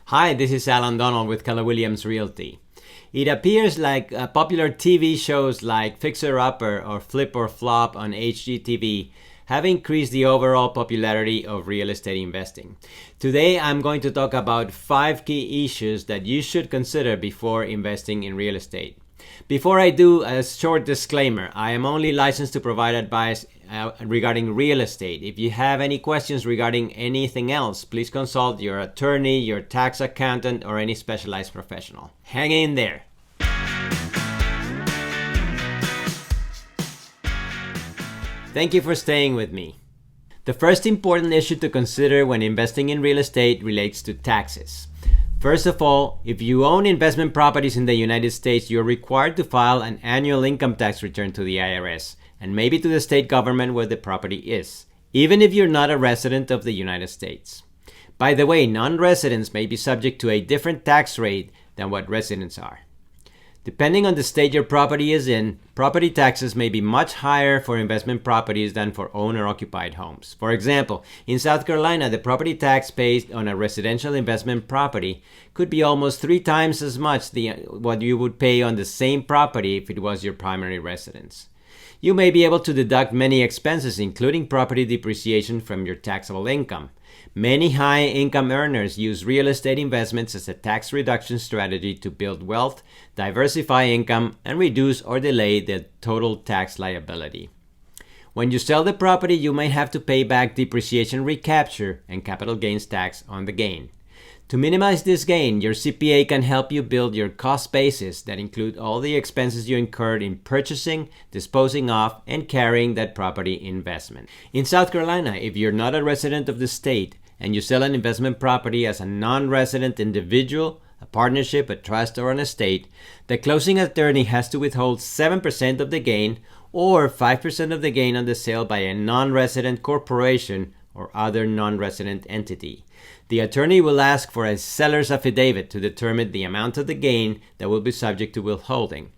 Hi, this is Alan Donald with Keller Williams Realty. It appears like popular TV shows like Fixer Upper or Flip or Flop on HGTV have increased the overall popularity of real estate investing. Today, I'm going to talk about 5 key issues that you should consider before investing in real estate. Before I do, a short disclaimer. I am only licensed to provide advice regarding real estate. If you have any questions regarding anything else, please consult your attorney, your tax accountant, or any specialized professional. Hang in there. Thank you for staying with me. The first important issue to consider when investing in real estate relates to taxes. First of all, if you own investment properties in the United States, you're required to file an annual income tax return to the IRS and maybe to the state government where the property is, even if you're not a resident of the United States. By the way, non-residents may be subject to a different tax rate than what residents are. Depending on the state your property is in, property taxes may be much higher for investment properties than for owner-occupied homes. For example, in South Carolina, the property tax paid on a residential investment property could be almost 3 times as much what you would pay on the same property if it was your primary residence. You may be able to deduct many expenses, including property depreciation, from your taxable income. Many high-income earners use real estate investments as a tax reduction strategy to build wealth, diversify income, and reduce or delay the total tax liability. When you sell the property, you may have to pay back depreciation recapture and capital gains tax on the gain. To minimize this gain, your CPA can help you build your cost basis that include all the expenses you incurred in purchasing, disposing of, and carrying that property investment. In South Carolina, if you're not a resident of the state and you sell an investment property as a non-resident individual, a partnership, a trust, or an estate, the closing attorney has to withhold 7% of the gain or 5% of the gain on the sale by a non-resident corporation or other non-resident entity. The attorney will ask for a seller's affidavit to determine the amount of the gain that will be subject to withholding.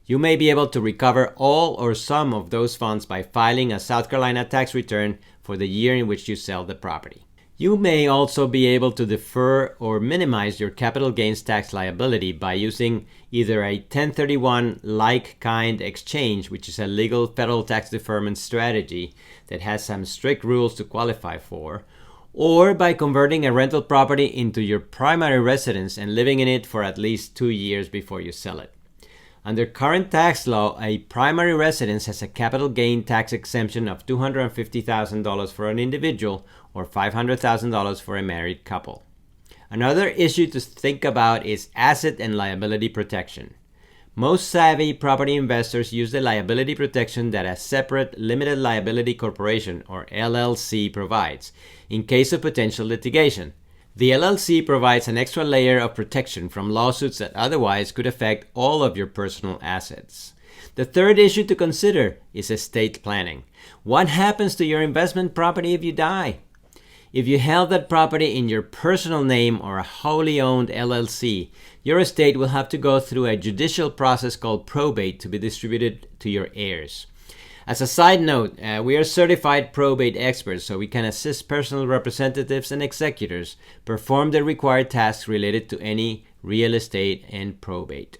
You may be able to recover all or some of those funds by filing a South Carolina tax return for the year in which you sell the property. You may also be able to defer or minimize your capital gains tax liability by using either a 1031 like-kind exchange, which is a legal federal tax deferment strategy that has some strict rules to qualify for, or by converting a rental property into your primary residence and living in it for at least 2 years before you sell it. Under current tax law, a primary residence has a capital gain tax exemption of $250,000 for an individual or $500,000 for a married couple. Another issue to think about is asset and liability protection. Most savvy property investors use the liability protection that a separate limited liability corporation or LLC provides in case of potential litigation. The LLC provides an extra layer of protection from lawsuits that otherwise could affect all of your personal assets. The third issue to consider is estate planning. What happens to your investment property if you die? If you held that property in your personal name or a wholly owned LLC, your estate will have to go through a judicial process called probate to be distributed to your heirs. As a side note, we are certified probate experts, so we can assist personal representatives and executors perform the required tasks related to any real estate and probate.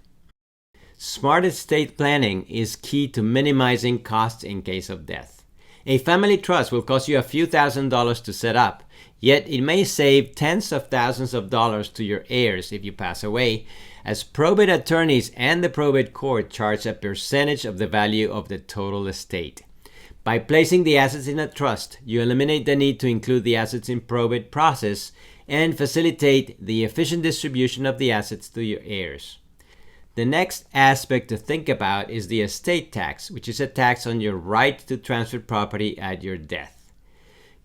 Smart estate planning is key to minimizing costs in case of death. A family trust will cost you a few $1,000s to set up, yet it may save tens of thousands of dollars to your heirs if you pass away, as probate attorneys and the probate court charge a percentage of the value of the total estate. By placing the assets in a trust, you eliminate the need to include the assets in probate process and facilitate the efficient distribution of the assets to your heirs. The next aspect to think about is the estate tax, which is a tax on your right to transfer property at your death.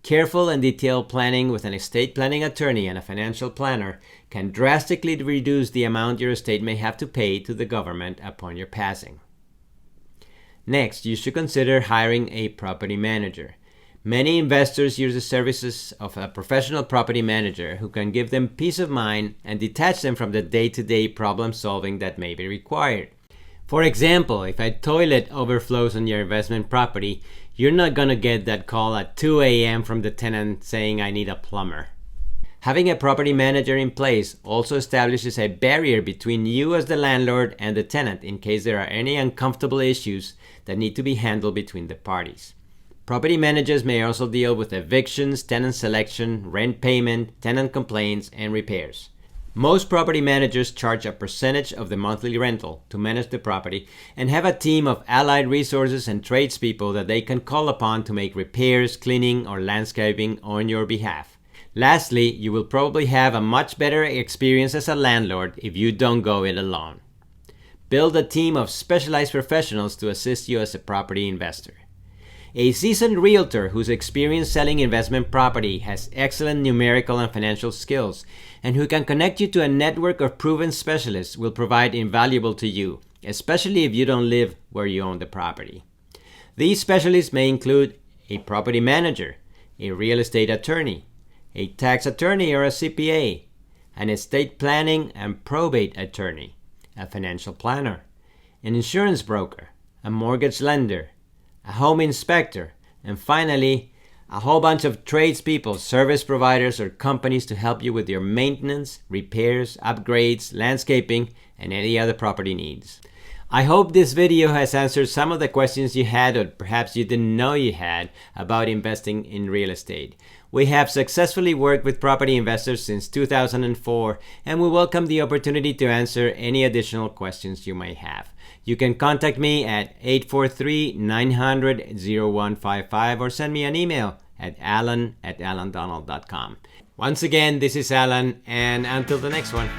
Careful and detailed planning with an estate planning attorney and a financial planner can drastically reduce the amount your estate may have to pay to the government upon your passing. Next, you should consider hiring a property manager. Many investors use the services of a professional property manager who can give them peace of mind and detach them from the day-to-day problem solving that may be required. For example, if a toilet overflows on your investment property, you're not going to get that call at 2 a.m. from the tenant saying, "I need a plumber." Having a property manager in place also establishes a barrier between you as the landlord and the tenant in case there are any uncomfortable issues that need to be handled between the parties. Property managers may also deal with evictions, tenant selection, rent payment, tenant complaints, and repairs. Most property managers charge a percentage of the monthly rental to manage the property and have a team of allied resources and tradespeople that they can call upon to make repairs, cleaning, or landscaping on your behalf. Lastly, you will probably have a much better experience as a landlord if you don't go it alone. Build a team of specialized professionals to assist you as a property investor. A seasoned realtor whose experience selling investment property has excellent numerical and financial skills and who can connect you to a network of proven specialists will provide invaluable to you, especially if you don't live where you own the property. These specialists may include a property manager, a real estate attorney, a tax attorney or a CPA, an estate planning and probate attorney, a financial planner, an insurance broker, a mortgage lender, a home inspector, and finally, a whole bunch of tradespeople, service providers, or companies to help you with your maintenance, repairs, upgrades, landscaping, and any other property needs. I hope this video has answered some of the questions you had or perhaps you didn't know you had about investing in real estate. We have successfully worked with property investors since 2004, and we welcome the opportunity to answer any additional questions you may have. You can contact me at 843-900-0155 or send me an email at alan@alandonald.com. Once again, this is Alan, and until the next one.